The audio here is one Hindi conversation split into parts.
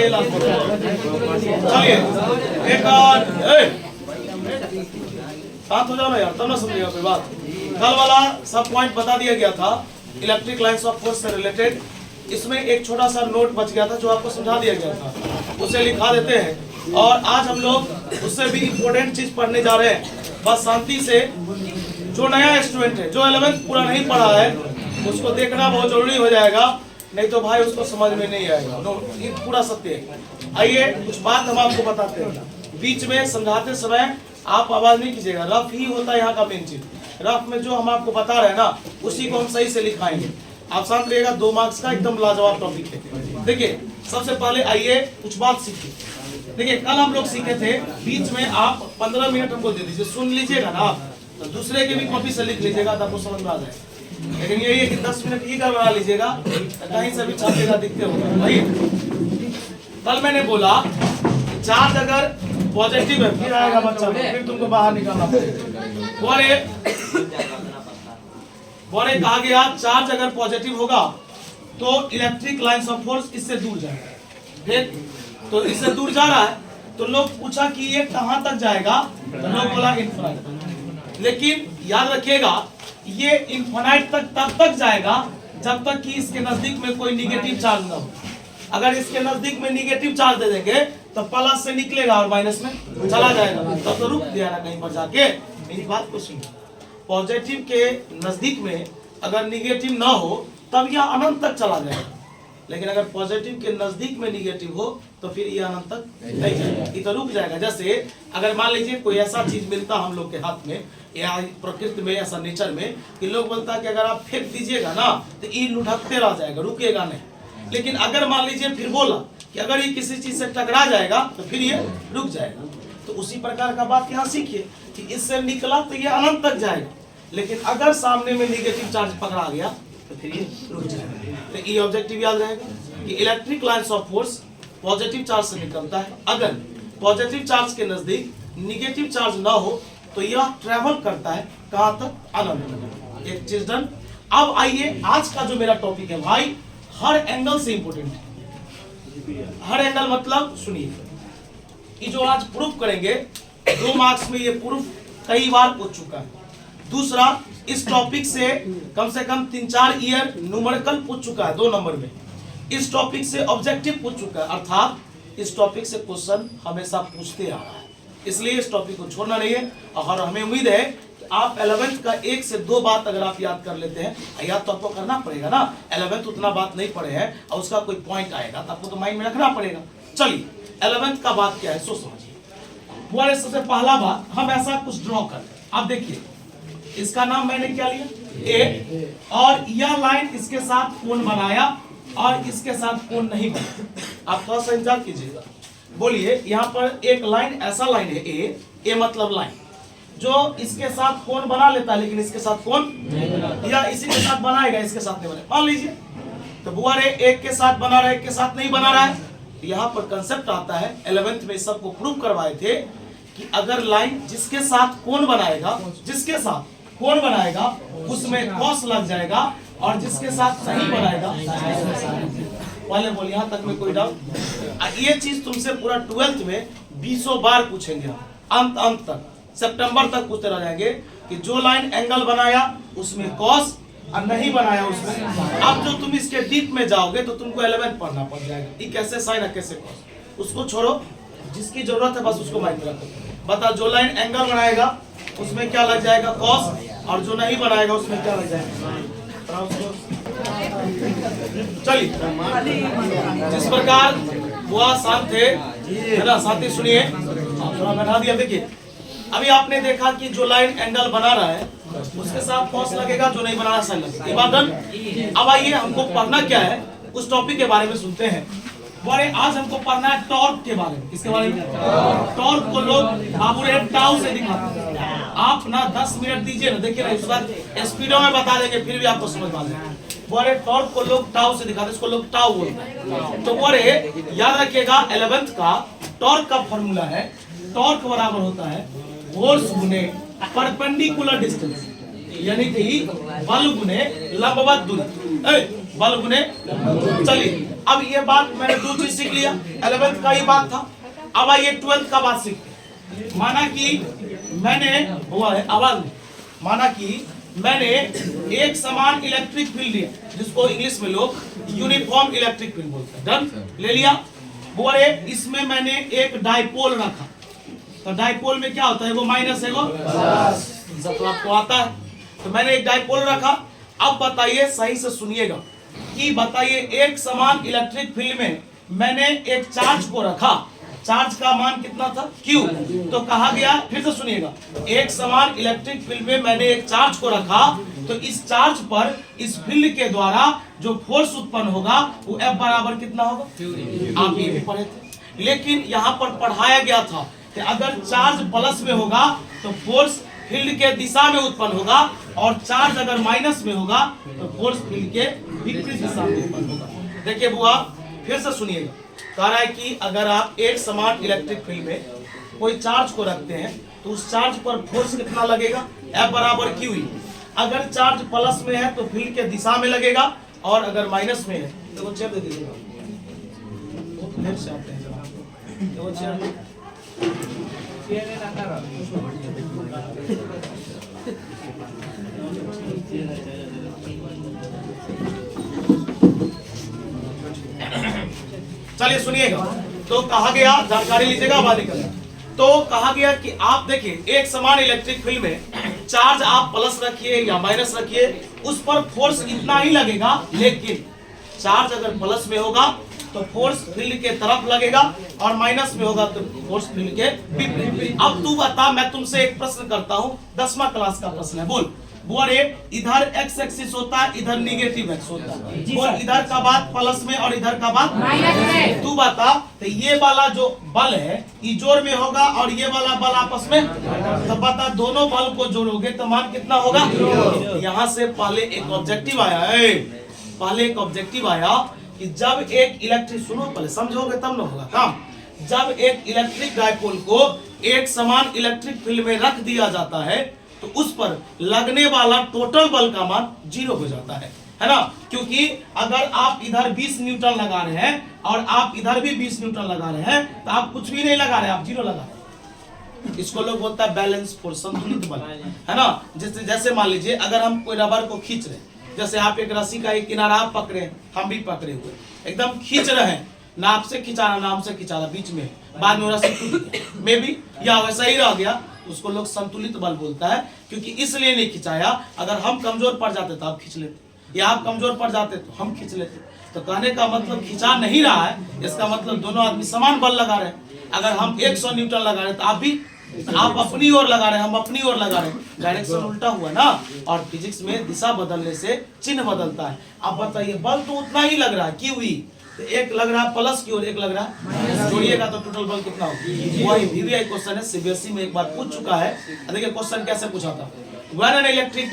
ये लास्ट चलिए एक और शांत हो जाओ ना यार, तब ना समझेगा कोई बात। कल वाला सब पॉइंट बता दिया गया था इलेक्ट्रिक लाइंस ऑफ फोर्स से रिलेटेड। इसमें एक छोटा सा नोट बच गया था जो आपको समझा दिया गया था, उसे लिखा देते हैं। और आज हम लोग उससे भी इम्पोर्टेंट चीज पढ़ने जा रहे हैं। बस शांति से, जो नया स्टूडेंट है, जो 11th पूरा नहीं पढ़ा है, उसको देखना बहुत जरूरी हो जाएगा, नहीं तो भाई उसको समझ में नहीं आएगा। ये पूरा सत्य है। आइए कुछ बात हम आपको बताते हैं। बीच में समझाते समय आप आवाज नहीं कीजिएगा, रफ ही होता है यहाँ का मेन चीज। रफ में जो हम आपको बता रहे हैं ना, उसी को हम सही से लिखाएंगे। आप शांत रहिएगा, 2 मार्क्स का एकदम लाजवाब टॉपिक है। देखिए सबसे पहले आइए कुछ बात सीखिए। देखिए कल हम लोग सीखे थे, बीच में आप 15 मिनट हमको दे दीजिए, सुन लीजिएगा ना, तो दूसरे के भी कॉपी से लिख लीजिएगा तो आपको समझ में आ जाएगा। लेकिन यही है कि 10 मिनट ही गड़बड़ा लीजिएगा, कहीं से भी छापेगा दिखते होगा भाई। कल मैंने बोला चार्ज अगर पॉजिटिव है, फिर आएगा बच्चा, फिर तुमको बाहर निकालना पड़ेगा। बोले कहा गया चार्ज अगर पॉजिटिव होगा तो इलेक्ट्रिक लाइंस ऑफ फोर्स इससे दूर जाएगा। ठीक, तो इससे दूर जा रहा है, तो लोग पूछा कि ये कहां तक जाएगा, तो लोग बोला इनफिनाइट। लेकिन याद रखिएगा ये इनफिनाइट तक तब तक जाएगा जब तक कि इसके नजदीक में कोई निगेटिव चार्ज ना हो। अगर इसके नजदीक में निगेटिव चार्ज दे देंगे तो प्लस से निकलेगा और माइनस में चला जाएगा, तब तो रुक गया ना कहीं पर जाके। मेरी बात को सुनिए, पॉजिटिव के नजदीक में अगर निगेटिव ना हो तब यह अनंत तक चला जाएगा, लेकिन अगर पॉजिटिव के नजदीक में निगेटिव हो तो फिर यह अनंत तक नहीं जाएगा, ये तो रुक जाएगा। जैसे अगर मान लीजिए कोई ऐसा चीज मिलता हम लोग के हाथ में या प्रकृति में, ऐसा नेचर में कि लोग बोलता है कि अगर आप फेंक दीजिएगा ना तो ये लुढ़कते रह जाएगा, रुकेगा नहीं। लेकिन अगर मान लीजिए फिर बोला कि अगर ये किसी चीज से टकरा जाएगा तो फिर ये रुक जाएगा। तो उसी प्रकार का बात यहाँ सीखिए कि इससे निकला तो ये अनंत तक जाएगा, लेकिन अगर सामने में निगेटिव चार्ज पकड़ा गया तो फिर ये रुक जाएगा। तो ये ऑब्जेक्टिव याद रहेगा कि electric lines of force positive charge से निकलता है। अगर पॉजिटिव चार्ज के नजदीक निगेटिव चार्ज ना हो तो यह ट्रेवल करता है कहां तक, अनंत तक। एक चीज डन। अब आइए आज का जो मेरा टॉपिक है भाई, हर एंगल से इंपोर्टेंट है। हर एंगल मतलब सुनिए, ये जो आज प्रूफ करेंगे 2 मार्क्स में, ये प्रूफ कई बार पूछ चुका है। दूसरा, इस टॉपिक से कम 3-4 ईयर न्यूमेरिकल पूछ चुका है 2 नंबर में। इस टॉपिक से ऑब्जेक्टिव पूछ चुका है, अर्थात इस टॉपिक से क्वेश्चन हमेशा पूछते आ रहा है, इसलिए इस टॉपिक को छोड़ना नहीं है। और हमें उम्मीद है कि आप 11th का 1 से 2 बात अगर आप याद कर लेते हैं, याद तो आपको करना पड़ेगा ना, 11th उतना बात नहीं पढ़े हैं और उसका कोई पॉइंट आएगा तो आपको तो माइंड में रखना पड़ेगा। चलिए 11th का बात क्या है सो समझिए। वो सबसे पहला बात, हम ऐसा कुछ ड्रॉ कर, आप देखिए इसका नाम मैंने क्या लिया, ए, और यह लाइन इसके साथ कोण बनाया और इसके साथ कोण नहीं बनाया। आप थोड़ा सा इंतजार कीजिएगा। बोलिए, यहाँ पर एक लाइन, ऐसा लाइन है ए मतलब लाइन जो इसके साथ कोण बना लेता है लेकिन इसके साथ कोण, या इसी के साथ बनाएगा इसके साथ नहीं बनेगा। मान लीजिए तो बुआ रे एक के साथ बना रहा है, एक के साथ नहीं बना रहा है। यहाँ पर कंसेप्ट आता है, 11th में सबको प्रूव करवाए थे कि अगर लाइन जिसके साथ कोण बनाएगा, जिसके साथ कोण बनाएगा उसमें कॉस लग जाएगा, और जिसके साथ नहीं बनाएगा वाले बोल। यहाँ तक में कोई डाउट? ये चीज तुमसे पूरा 12th में 20 बार पूछेंगे, अंत तक, सितंबर तक पूछते रह जाएंगे कि जो लाइन एंगल बनाया उसमें कॉस और नहीं बनाया उसमें। अब जो तुम इसके डीप में जाओगे तो तुमको 11th पढ़ना पड़ जाएगा, ये कैसे साइन है कैसे कॉस। उसको छोड़ो, जिसकी जरूरत है बस उसको माइंड में रखो। बता, जो लाइन एंगल बनाएगा उसमें क्या लग जाएगा, कॉस, और जो नहीं बनाएगा उसमें क्या लग जाएगा। चलिए, जिस प्रकार बुआ शांत थे है ना, साथी सुनिए, थोड़ा बैठा दिया। देखिए अभी आपने देखा कि जो लाइन एंगल बना रहा है उसके साथ कॉस लगेगा, जो नहीं बना रहा साइन लगेगा। ये बात डन। अब आइए हमको पढ़ना क्या है, उस टॉपिक के बारे में सुनते हैं। बोले आज हमको पढ़ना है टॉर्क के बारे में। किसके बारे में? टॉर्क को लोग बाबू रे टाउ से दिखाते हैं। आप ना 10 मिनट दीजिए ना, देखिए ना इस बार स्पीडों में बता देंगे फिर भी आपको समझ में आ जाएगा। बोले टॉर्क को लोग टाउ से दिखाते हैं, इसको लोग टाउ बोलते हैं। तो बोले याद रखिएगा 11th का टॉर्क का फॉर्मूला है, टॉर्क बराबर होता है फोर्स गुने परपेंडिकुलर डिस्टेंस, यानी कि बल गुने लंबवत दूरी। बल गुने। चलिए अब ये बात मैंने दो चीज सीख लिया, 11th का ही बात था। अब आइए 12th का बात सीखते हैं। माना कि मैंने हुआ है आवाज में, माना कि मैंने एक समान इलेक्ट्रिक फील्ड लिया, जिसको इंग्लिश में लोग यूनिफॉर्म इलेक्ट्रिक फील्ड बोलते हैं। डन, ले लिया। बोले इसमें मैंने एक डाइपोल रखा, तो डाइपोल में क्या होता है, वो माइनस है, वो प्लस, आपको आता है। तो मैंने एक डाइपोल रखा। अब बताइए, सही से सुनिएगा कि बताइए एक समान इलेक्ट्रिक फील्ड में मैंने एक चार्ज को रखा, चार्ज का मान कितना था, Q। तो कहा गया, फिर से सुनिएगा, एक समान इलेक्ट्रिक फील्ड में मैंने एक चार्ज को रखा, तो इस चार्ज पर इस फील्ड के द्वारा जो फोर्स उत्पन्न होगा वो F बराबर कितना होगा, आप ये भी पढ़े थे। लेकिन यहाँ पर पढ़ाया गया था कि अगर चार्ज प्लस में होगा तो फोर्स फील्ड के दिशा में उत्पन्न होगा, और चार्ज अगर माइनस में होगा तो फोर्स फील्ड के विपरीत दिशा में उत्पन्न होगा। देखिए बुआ, फिर से सुनिएगा, कह रहा है कि अगर आप एक समान इलेक्ट्रिक फील्ड में कोई चार्ज को रखते हैं तो उस चार्ज पर फोर्स कितना लगेगा, F बराबर Q। अगर चार्ज प्लस में है तो फील्ड के दिशा में लगेगा, और अगर माइनस में है तो वो चेयर दे दीजिएगा, लेफ्ट से आते हैं जरा, तो वो चेयर चलिए सुनिएगा। तो कहा गया, जानकारी लीजिएगा, आवाज निकल। तो कहा गया कि आप देखिए एक समान इलेक्ट्रिक फील्ड में चार्ज आप प्लस रखिए या माइनस रखिए, उस पर फोर्स इतना ही लगेगा, लेकिन चार्ज अगर प्लस में होगा तो फोर्स फील्ड के तरफ लगेगा, और माइनस में होगा तो फोर्स फील्ड के विपरीत। अब तू बता, मैं तुमसे एक प्रश्न करता हूँ, 10वां क्लास का प्रश्न है, बोल। बोले इधर x एक्सिस होता है, इधर निगेटिव x होता है, और इधर का बात प्लस में और इधर का बात माइनस में। तू बता, तो ये वाला जो बल है ये जोड़ में होगा और ये वाला बल आपस में, तो बता दोनों बल को जोड़ोगे तो मान कितना होगा। यहाँ से पहले एक ऑब्जेक्टिव आया है, पहले एक ऑब्जेक्टिव आया कि जब एक इलेक्ट्रिक, सुनो पहले समझोगे तब ना होगा काम। जब एक इलेक्ट्रिक डाइपोल को एक समान इलेक्ट्रिक फील्ड में रख दिया जाता है तो उस पर लगने वाला टोटल बल का मान 0 हो जाता है ना। क्योंकि अगर आप इधर 20 न्यूटन लगा रहे हैं और आप इधर भी 20 न्यूटन लगा रहे हैं तो आप कुछ भी नहीं लगा रहे, आप 0 लगा रहे हैं। इसको लोग बोलता है बैलेंस फोर्स, संतुलित बल, है ना। जैसे मान लीजिए अगर हम कोई रबर को खींच रहे हैं, जैसे आप एक रस्सी का एक किनारा आप पकड़े, हम भी पकड़े हुए एकदम खींच रहे हैं, ना आपसे खिंचाना ना हमसे खिंचाना, बीच में बाद में रस्सी टूट गई में भी या वैसा ही रह गया, उसको लोग संतुलित बल बोलता है। क्योंकि इसलिए नहीं खिंचाया, अगर हम कमजोर पड़ जाते तो आप खींच लेते, या आप कमजोर पड़ जाते तो हम खींच लेते। तो कहने का मतलब खिंचा नहीं रहा है, इसका मतलब दोनों आदमी समान बल लगा रहे हैं। अगर हम 100 न्यूटन लगा रहे हैं तो आप भी, आप अपनी ओर लगा रहे हैं, हम अपनी ओर लगा रहे हैं, डायरेक्शन उल्टा हुआ ना। और फिजिक्स में दिशा बदलने से चिन्ह बदलता है। अब बताइए बल तो उतना ही लग रहा है, क्यों हुई, तो एक लग रहा है प्लस की ओर, एक लग रहा है, जोड़िएगा तो टोटल बल कितना होगा। वही वीवीआई क्वेश्चन है, सीबीएसई में एक बार पूछ चुका है। देखिए क्वेश्चन कैसे पूछा था, when an electric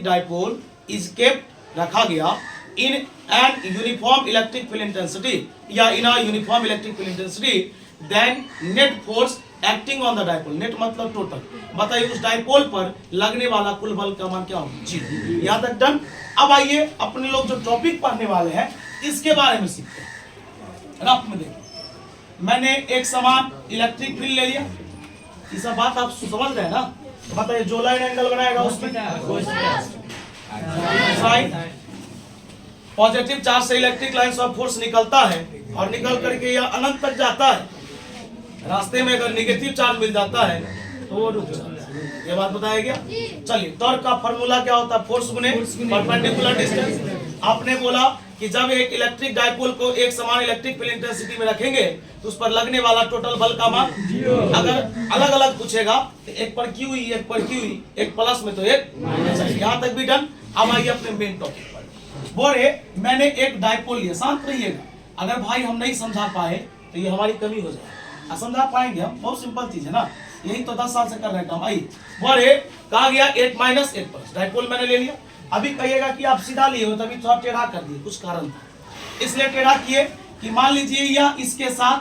dipole is kept, रखा गया in an uniform electric field intensity या in a uniform electric field intensity, then net force acting on the dipole, net मतलब टोटल, बताइए उस डाइपोल पर लगने वाला कुल बल का मान क्या होगा, 0। यहाँ तक डन। अब आइए अपने लोग जो टॉपिक पढ़ने वाले हैं इसके बारे में सीखते हैं। रफ में देखिए, मैंने एक समान इलेक्ट्रिक फील्ड ले लिया, ये सब बात आप समझ रहे हैं ना। तो बताइए जो लाइन एंगल बनाएगा उसमें पॉजिटिव चार्ज से इलेक्ट्रिक लाइन्स ऑफ फोर्स निकलता है, और निकल करके यह अनंत तक जाता है। रास्ते में अगर नेगेटिव चार्ज मिल जाता है तो वो रुक जाता है। ये बात बताया गया। चलिए टॉर्क का फॉर्मूला क्या होता है, फोर्स गुने परपेंडिकुलर डिस्टेंस। आपने बोला कि जब एक इलेक्ट्रिक डाइपोल को एक समान इलेक्ट्रिक फील्ड इंटेंसिटी में रखेंगे तो उस पर लगने वाला टोटल बल का मान, अगर अलग अलग पूछेगा तो एक पर क्यू हुई, एक पर क्यू हुई, एक प्लस में तो एक माइनस। यहाँ तक भी डन। अब आइए अपने मेन टॉपिक पर। बोले मैंने एक डाइपोल लिया, शांत रहिएगा, अगर भाई हम नहीं समझा पाए तो ये हमारी कमी हो जाए। समझा पाएंगे हम, बहुत सिंपल चीज है ना, यही तो 10 साल से कर रहे हैं हम। बोले कहा गया 8 माइनस 8 प्लस, डाइपोल मैंने ले लिया। अभी कहिएगा कि आप सीधा लिए हो, तभी थोड़ा टेढ़ा कर दिए, कुछ कारण था इसलिए टेढ़ा किए कि मान लीजिए या इसके साथ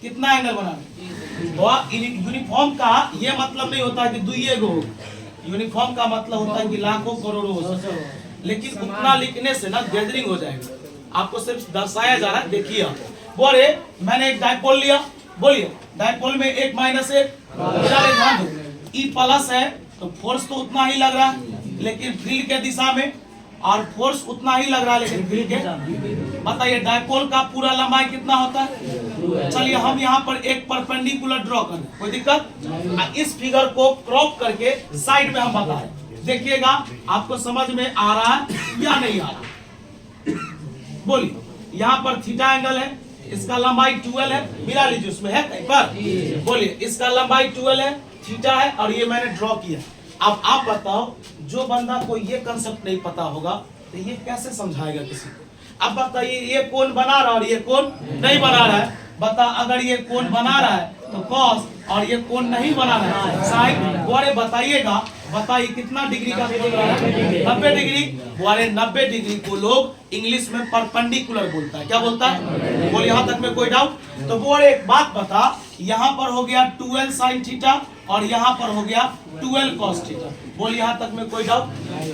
कितना एंगल बना रहे। यूनिफॉर्म का ये मतलब नहीं होता है कि दुइये गो, यूनिफॉर्म का मतलब होता है कि लाखों करोड़ों, लेकिन उतना लिखने से ना गैदरिंग हो जाएगा। आपको सिर्फ दर्शाया जा रहा है, देखिए आप। बोले मैंने एक डायपोल लिया, बोलिए डायपोल में एक माइनस एक, ध्यान दो ई प्लस है तो फोर्स तो उतना ही लग रहा है लेकिन फील्ड के दिशा में, और फोर्स उतना ही लग रहा है लेकिन फील्ड के। बताइए डायपोल का पूरा लंबाई कितना होता है? चलिए हम यहाँ पर एक परपेंडिकुलर ड्रॉ करें, कोई दिक्कत? इस फिगर को क्रॉप करके साइड में हम बता रहे, देखिएगा आपको समझ में आ रहा है या नहीं आ रहा? बोलिए, यहाँ पर थीटा एंगल है, इसका लंबाई 12 है, मिला लीजिए उसमें है कहीं पर। बोलिए इसका लंबाई 12 है, थीटा है, और ये मैंने ड्रॉ किया। अब आप बताओ, जो बंदा को ये कंसेप्ट नहीं पता होगा तो ये कैसे समझाएगा किसी को? अब बताइए ये कोण बना रहा है और ये कोण नहीं बना रहा है। बता, अगर ये कोण बना रहा है तो कॉस, और ये कोण नहीं बना रहा है साइन। बोले बताइएगा, बताइए कितना डिग्री का कोण रहा है? 90 डिग्री। बोले 90 डिग्री को लोग इंग्लिश में परपेंडिकुलर बोलता है। क्या बोलता है? बोले यहाँ तक में कोई डाउट? तो बोले एक बात बता, यहाँ पर हो गया 12 साइन थीटा और यहाँ पर हो गया 12 कॉस थीटा। बोल यहाँ तक में कोई डाउट?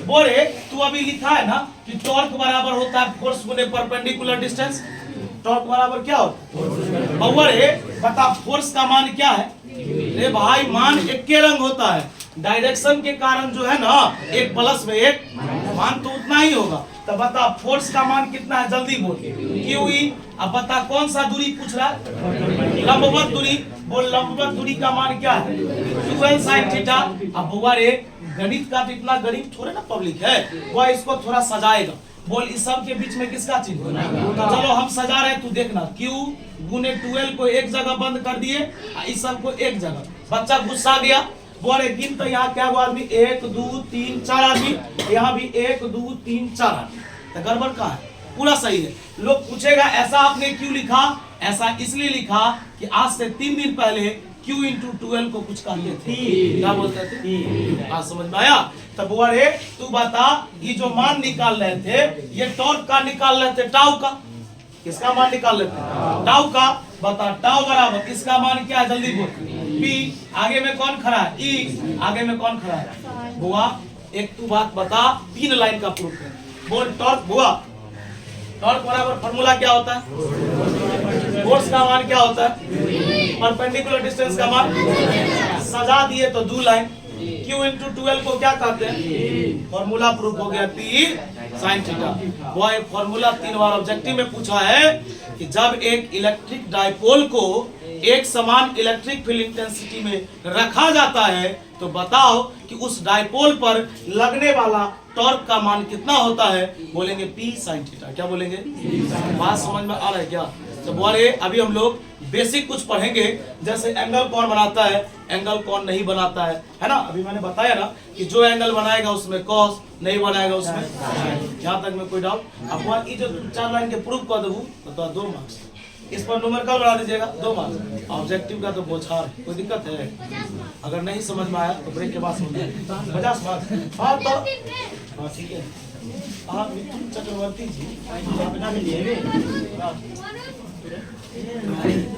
बोले तू अभी लिखा है ना कि टॉर्क बराबर होता है फोर्स गुने परपेंडिकुलर डिस्टेंस। टॉर्क बराबर क्या होता है? बता फोर्स का मान क्या है? रे भाई मान एक के रंग होता है, डायरेक्शन के कारण जो है ना, एक प्लस में एक, मान तो उतना ही होगा। तो बता फोर्स का मान कितना है? जल्दी बोल। Q E. अब बता कौन सा दूरी पूछ रहा है? लंबवत दूरी। बोल लंबवत दूरी का मान क्या है? 12 साइन थीटा। अब हुआ रे गणित का तो इतना गणित थोड़े ना पब्लिक है, वह इसको थोड़ा सजाएगा। बोल इस सब के बीच में किसका चिन्ह? तो चलो हम सजा रहे, तू देखना। Q गुने 12 को एक जगह बंद कर दिए, इस सब को एक जगह। बच्चा गुस्सा गया, बोले गिन तो यहाँ क्या हुआ आदमी? 1 2 3 4 आदमी, यहाँ भी 1 2 3 4 आदमी। तो गड़बड़ कहाँ है? पूरा सही है। लोग पूछेगा ऐसा आपने क्यों लिखा? ऐसा इसलिए लिखा कि आज से 3 दिन पहले Q इंटू 12 को कुछ कहते थे, क्या बोलते थे? आज समझ में आया? तब बोले तू बता, ये जो मान निकाल रहे थे ये टॉर्क का निकाल रहे थे, टाउ का? किसका मान निकाल रहे थे? टाउ का। बता टाउ बराबर इसका मान क्या है? जल्दी बोल। P आगे में कौन खड़ा है? E आगे में कौन खड़ा है? बुआ एक तू बात बता, 3 लाइन का प्रूफ है। बोल टॉर्क। बुआ टॉर्क बराबर फॉर्मूला क्या होता है? फोर्स का मान क्या होता है? परपेंडिकुलर डिस्टेंस का मान। सजा दिए तो 2 लाइन। Q इंटू 12 को क्या कहते हैं? फॉर्मूला प्रूफ हो गया P साइन थीटा। वो एक फॉर्मूला 3 बार ऑब्जेक्टिव में पूछा है कि जब एक इलेक्ट्रिक डायपोल को एक समान इलेक्ट्रिक फील्ड इंटेंसिटी में रखा जाता है तो बताओ कि उस डायपोल पर लगने वाला टॉर्क का मान कितना होता है? बोलेंगे P साइन थीटा। क्या बोलेंगे? बात समझ में आ रहा है क्या? तो बोले अभी हम लोग बेसिक कुछ पढ़ेंगे, जैसे एंगल कौन बनाता है, एंगल कौन नहीं बनाता है ना? अभी मैंने बताया ना कि जो एंगल बनाएगा उसमें कॉस, नहीं बनाएगा उसमें साइन। यहाँ तक में कोई डाउट? अब ये जो 4 लाइन के प्रूफ कर दूँ तो 2 मार्क्स। इस पर नंबर का बढ़ा दीजिएगा, 2 मार्क्स। ऑब्जेक्टिव का तो बौछार, कोई दिक्कत है? अगर नहीं समझ में आया तो ब्रेक के बाद समझ 50 मार्क्स। हाँ तो हाँ ठीक है। आप मिथुन चक्रवर्ती जी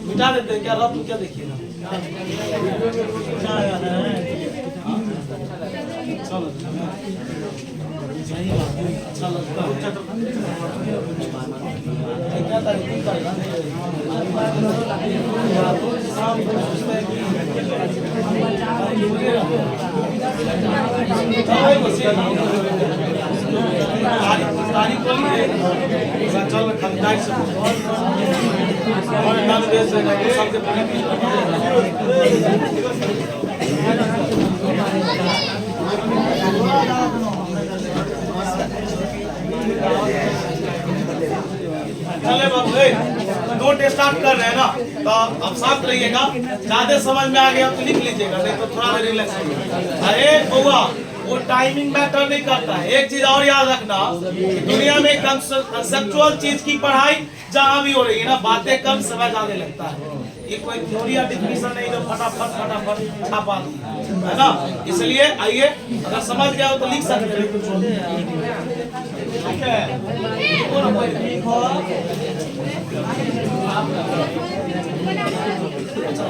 मिटा देते हैं क्या? रब क्या देखिएगा? सही बात है, अच्छा लगता है। क्या तारीख चल खरीदारी से चले बाबू नोट स्टार्ट कर रहे हैं ना, तो अब साथ रहिएगा। ज्यादा समझ में आ गया तो लिख लीजिएगा, नहीं तो थोड़ा रिलैक्स। अरे बउआ वो टाइमिंग मैटर नहीं करता है। एक चीज और याद रखना, दुनिया में कंसेप्चुअल चीज की पढ़ाई जहाँ भी हो रही है ना, बातें कम समय ज्यादा लगता है। ये कोई थ्योरी या डिफिनेशन नहीं जो फटाफट छापा है ना। इसलिए आइए, अगर समझ गया हो तो लिख सकते हैं। ठीक है,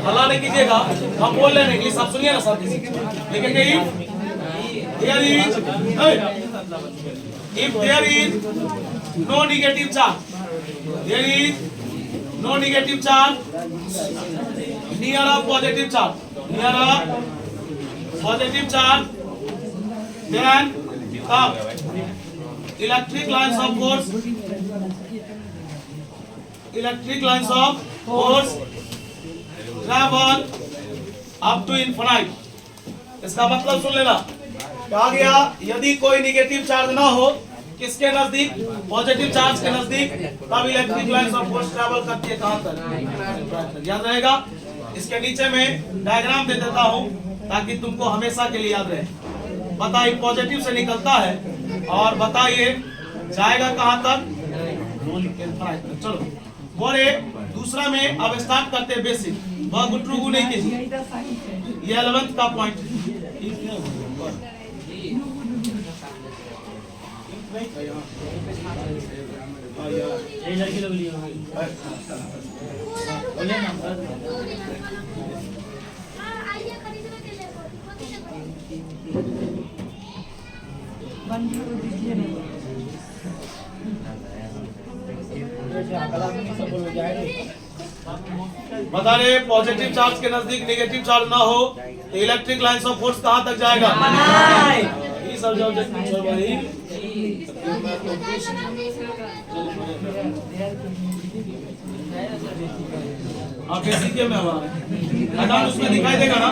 हल्ला नहीं कीजिएगा, हम बोल रहे हैं इंग्लिश, आप सुनिए ना सब। लिखेंगे if there is no negative charge, there is no negative charge near a positive charge, near a positive charge, then electric lines of force travel up to infinite. इसका मतलब सुन लेना, कहा गया यदि कोई निगेटिव चार्ज ना हो किसके नजदीक, पॉजिटिव चार्ज के नजदीक, तब electric lines of force travel करती है कहां तक, याद रहेगा। इसके नीचे में डायग्राम दे देता हूं ताकि तुमको हमेशा के लिए याद रहे। बताइए पॉजिटिव से निकलता है और बताइए जाएगा कहां तक, चलो बोले दूसरा में। अब स्टार्ट करते हैं बेसिक, वह गुटरू नहीं कीजिए, ये 11th का पॉइंट। बता रहे पॉजिटिव चार्ज के नजदीक नेगेटिव चार्ज ना हो तो इलेक्ट्रिक लाइंस ऑफ फोर्स कहां तक जाएगा, ये सब भाई। आप बेसिक के में हमारा उसमें दिखाई देगा ना।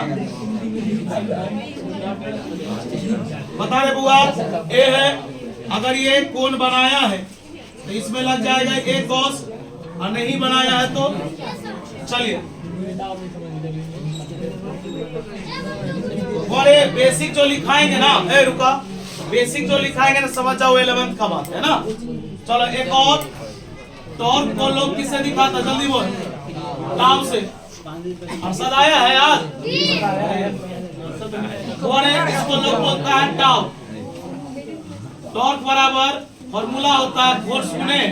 बता रहे बुआ ए है, अगर ये कोण बनाया है तो इसमें लग जाएगा एक कॉस, और नहीं बनाया है तो चलिए। और ये बेसिक जो लिखाएंगे ना, रुका, बेसिक जो लिखाएंगे ना समझ जाओ 11th का बात है ना। चलो एक और, टॉर्क को लोग किससे दिखाता, जल्दी बोल, टाउ से। अरशद आया है यार, और इसको लोग बोलता है टाउ। टॉर्क बराबर फॉर्मूला होता है फोर्स गुने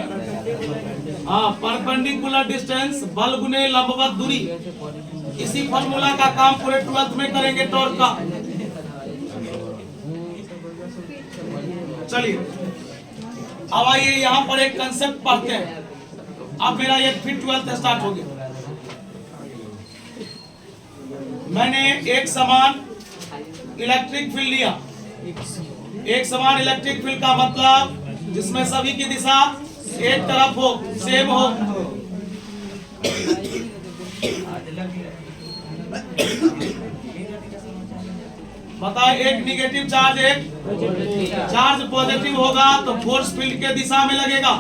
परपेंडिकुलर डिस्टेंस, बल गुने लंबवत दूरी। इसी फॉर्मूला का काम पूरे 12th में करेंगे टॉर्क का। चलिए अब आइए यहाँ पर एक कंसेप्ट पढ़ते हैं। अब मेरा ये फिर 12th स्टार्ट हो गया। मैंने एक समान इलेक्ट्रिक फील्ड लिया। एक समान इलेक्ट्रिक फील्ड का मतलब जिसमें सभी की दिशा एक तरफ हो, सेम हो। बताए एक निगेटिव चार्ज, एक चार्ज पॉजिटिव होगा तो फोर्स फील्ड के दिशा में लगेगा,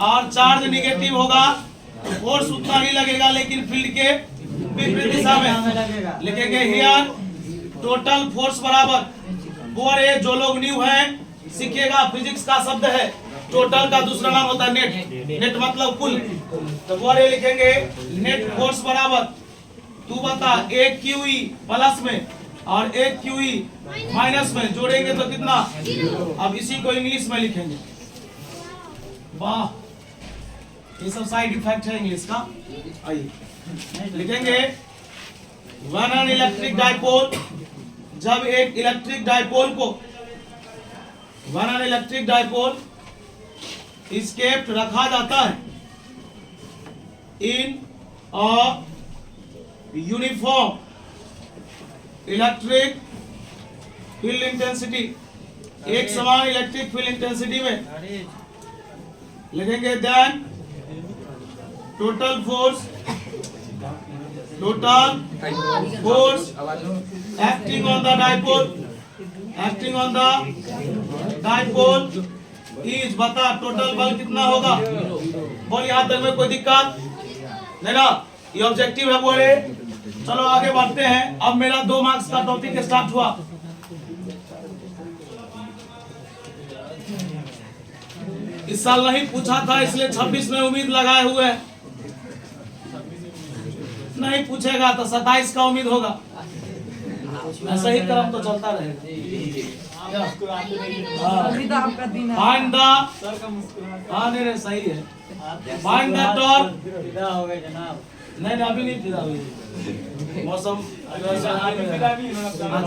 और चार्ज निगेटिव होगा तो फोर्स उतना ही लगेगा लेकिन फील्ड के विपरीत दिशा में लिखेंगे। हियर टोटल फोर्स बराबर, और ये जो लोग न्यू हैं सीखिएगा, फिजिक्स का शब्द है टोटल का दूसरा नाम होता है नेट। नेट मतलब कुल, तो वो ये लिखेंगे नेट फोर्स बराबर, तू बता एक क्यूई प्लस में और एक क्यूई माइनस में जोड़ेंगे तो कितना। अब इसी को इंग्लिश में लिखेंगे। वाह, ये सब साइड इफेक्ट है इंग्लिश का। आइए लिखेंगे वन एन इलेक्ट्रिक डाइपोल, जब एक इलेक्ट्रिक डाइपोल को, one an electric dipole is kept रखा जाता है in a uniform electric field intensity, एक समान इलेक्ट्रिक फील्ड इंटेंसिटी में लिखेंगे then total force acting on the dipole is, बता टोटल बल कितना होगा। बोल यहाँ तक में कोई दिक्कत नहीं ना, ये ऑब्जेक्टिव है। बोले चलो आगे बढ़ते हैं। अब मेरा 2 मार्क्स का टॉपिक स्टार्ट हुआ। इस साल नहीं पूछा था इसलिए 26 में उम्मीद लगाए हुए हैं। नहीं पूछेगा तो 27 का उम्मीद होगा। ऐसा ही क्रम तो चलता रहेगा। फाइंड द, हाँ नहीं सही है, फाइंड द टॉर्क। नहीं अभी नहीं फिदा हुई, मौसम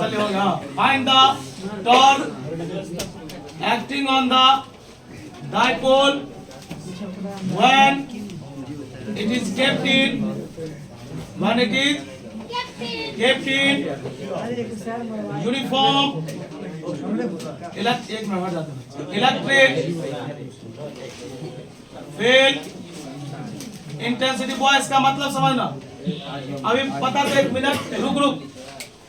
चलिए होगा। Find the torque acting on the dipole when it is kept in uniform electric field intensity। Boys का मतलब समझना। अभी पता तो, एक मिनट रुक।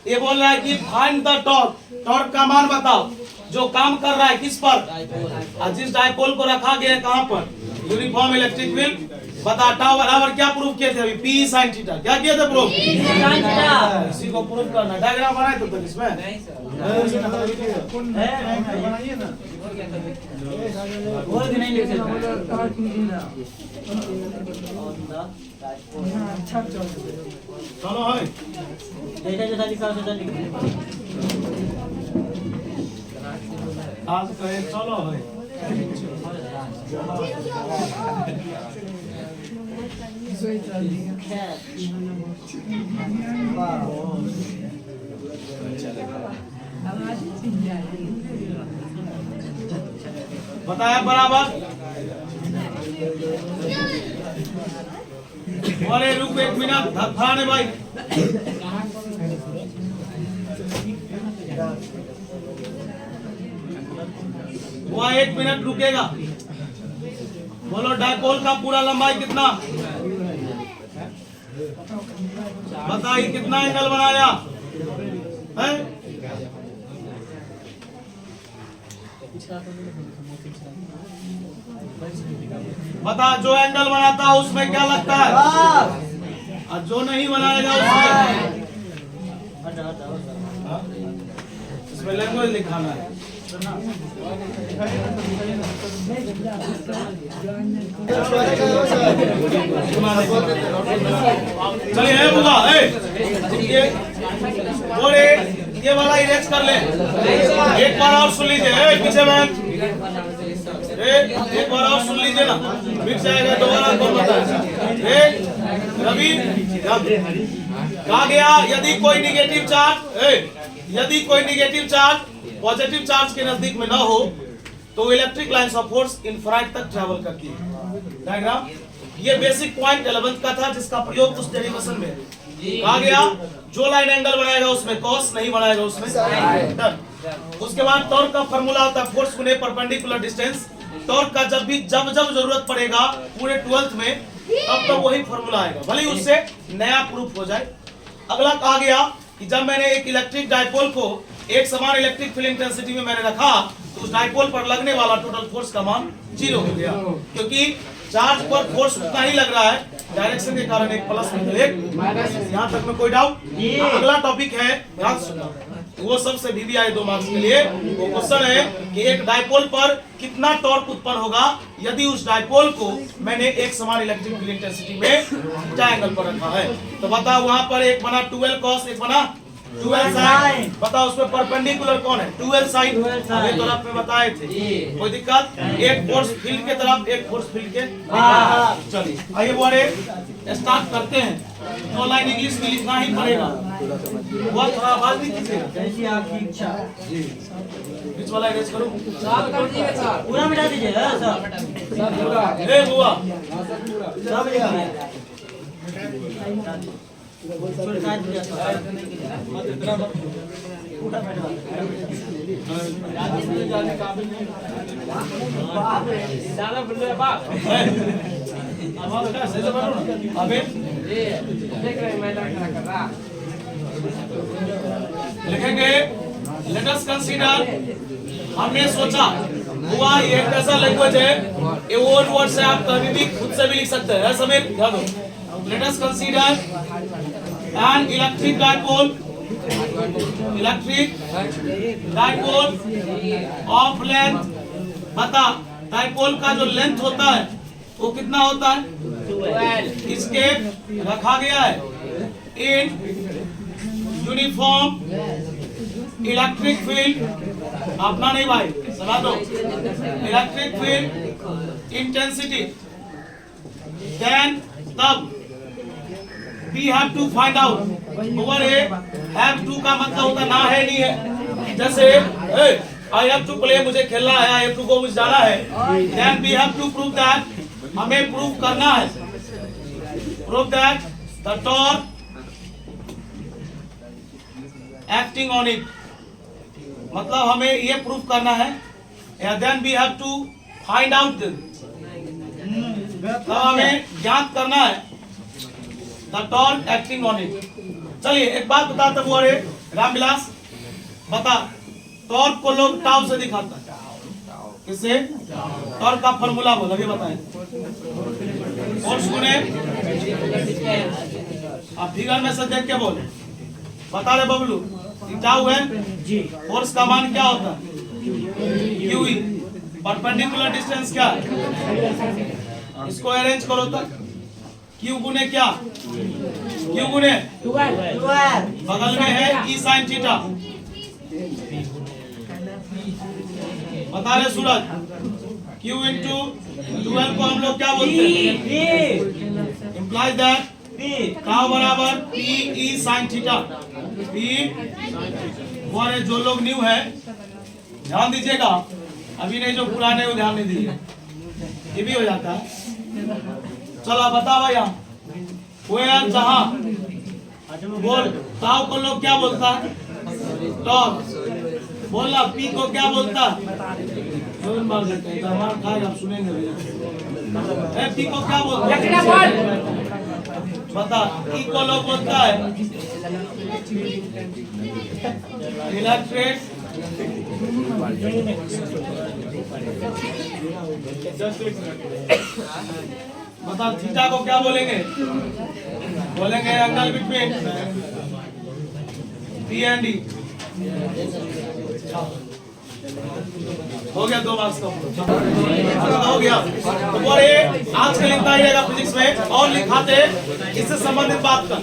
ये बोल रहा है कि फाइंड द टॉर्क। टॉर्क का मान बताओ जो काम कर रहा है किस पर, और जिस डायपोल को रखा गया है कहां पर, यूनिफॉर्म इलेक्ट्रिक फील्ड। बता टाउ बराबर क्या प्रूफ किए थे अभी, पी साइन थीटा। क्या किए थे प्रूफ? इसी को प्रूफ करना। डायग्राम बनाए तो इसमें चलो आज कहे चलो है। बताया बराबर। अरे रुक एक मिनट, धक्का भाई। वो 1 मिनट रुकेगा। बोलो डायपोल का पूरा लंबाई कितना? बताइए कितना एंगल बनाया है? बता, जो एंगल बनाता है उसमें क्या लगता है, और जो नहीं बनाएगा उसमें, इसमें लैंग्वेज लिखाना है। चलिए है बुआ, ये वाला इरेज कर ले। एक बार और सुन लीजिए, पीछे बैठ। एक बार और सुन लीजिए ना, मिट जाएगा। दोबारा कौन बताए? रवि कहा गया, यदि कोई निगेटिव चार्ज पॉजिटिव चार्ज के नजदीक में ना हो तो electric lines of force infrared तक ट्रैवल करती है। डायग्राम ये बेसिक पॉइंट 11th का था, जिसका प्रयोग उस डेरिवेशन में कहा गया। जो लाइन एंगल बनाएगा उसमें कॉस, नहीं बनाएगा उसमें साइन। उसके बाद टॉर्क का फार्मूला होता है फोर्स गुने परपेंडिकुलर डिस्टेंस। टॉर्क का जब जरूरत पड़ेगा पूरे 12th में, तब वही फार्मूला आएगा, भले ही उससे नया प्रूफ हो जाए। अगला कहा गया कि जब मैंने एक इलेक्ट्रिक डायपोल को एक समान इलेक्ट्रिक फील्ड इंटेंसिटी में मैंने रखा, तो उस डायपोल पर लगने वाला टोटल फोर्स का मान 0 हो गया, क्योंकि चार्ज पर फोर्स उतना ही लग रहा है, डायरेक्शन के कारण एक प्लस एक माइनस। यहाँ तक में कोई डाउट? अगला टॉपिक है, ध्यान सुनना, वो सबसे भी आए 2 मार्क्स के लिए। वो क्वेश्चन है कि एक डायपोल पर कितना टॉर्क उत्पन्न होगा यदि उस डायपोल को मैंने एक समान इलेक्ट्रिक फील्ड इंटेंसिटी में थीटा एंगल पर रखा है। तो बताओ, वहां पर एक बना 12 cos, एक बना 12 sin। बताओ उसमें परपेंडिकुलर कौन है? 12 sin। ये तो आपने बताए थे। कोई दिक्कत? एक फोर्स फील्ड के तरफ, एक फोर्स फील्ड के बाहर। चलिए आइए बोले स्टार्ट करते हैं। 2 लाइन इंग्लिश में लिखना ही पड़ेगा, बहुत थोड़ा आवाज नहीं कीजिएगा, जैसी आपकी इच्छा। बीच वाला इरेज करो, पूरा मिटा दीजिए सब। ए बुआ सब लिखेंगे। लेट अस कंसीडर, हमने सोचा हुआ ये कैसा लैंग्वेज है, ये ओन वर्ड से आप कभी भी खुद से भी लिख सकते हैं। समीर ध्यान दो। Let us consider an electric dipole of length। बता, डायपोल का जो लेंथ होता है वो कितना होता है? इसके रखा गया है इन यूनिफॉर्म इलेक्ट्रिक फील्ड। अपना नहीं भाई, सुना दो। इलेक्ट्रिक फील्ड इंटेंसिटी, देन तब we have to find out। Over है, have to का मतलब होता ना है नहीं है। जैसे आई हैव टू प्ले, मुझे खेलना है, आई हैव टू गो, मुझे जाना है, then we have to prove that, हमें प्रूव करना है, prove that the torque acting on it, मतलब हमें ये प्रूव करना है, then we have to find out, तो हमें ज्ञात करना है the torque acting on it. चलिए एक बात बताते हुए रामविलास, बता, टॉर्क को लोग टाउ से दिखाता है, किससे? टॉर्क का फॉर्मूला बोल, अभी बताएं। फोर्स गुने, आप फिगर में से देख के बोले, बता दे बबलू, टाउ है, फोर्स का मान क्या होता है? क्यू, परपेंडिकुलर डिस्टेंस क्या है? इसको अरेंज करो तो क्यू गुने क्या? क्यू गुने बगल में है ई साइन थीटा, बता रहे सूरज, क्यू इंटू 12 को हम लोग क्या बोलते हैं? इम्प्लाइज दैट का बराबर P E sine theta, P वो जो लोग न्यू है ध्यान दीजिएगा, अभी नहीं जो पुराने वो ध्यान नहीं दीजिए, ये भी हो जाता है। चलो बता भैया, वेयर जहां बोल, ताऊ को लोग क्या बोलता है? टॉर्क, बोलना पी को क्या बोलता है? आप सुनेंगे भैया, पी को क्या बोलता है? बता, ई को लोग बोलता है इलेक्ट्रिक, बता थीटा को क्या बोलेंगे? बोलेंगे angle between P and D. हो गया 2 मार्क्स का, हो गया। तो बोले आज का लिखता ही रहेगा फिजिक्स में, और लिखाते इससे संबंधित बात कर।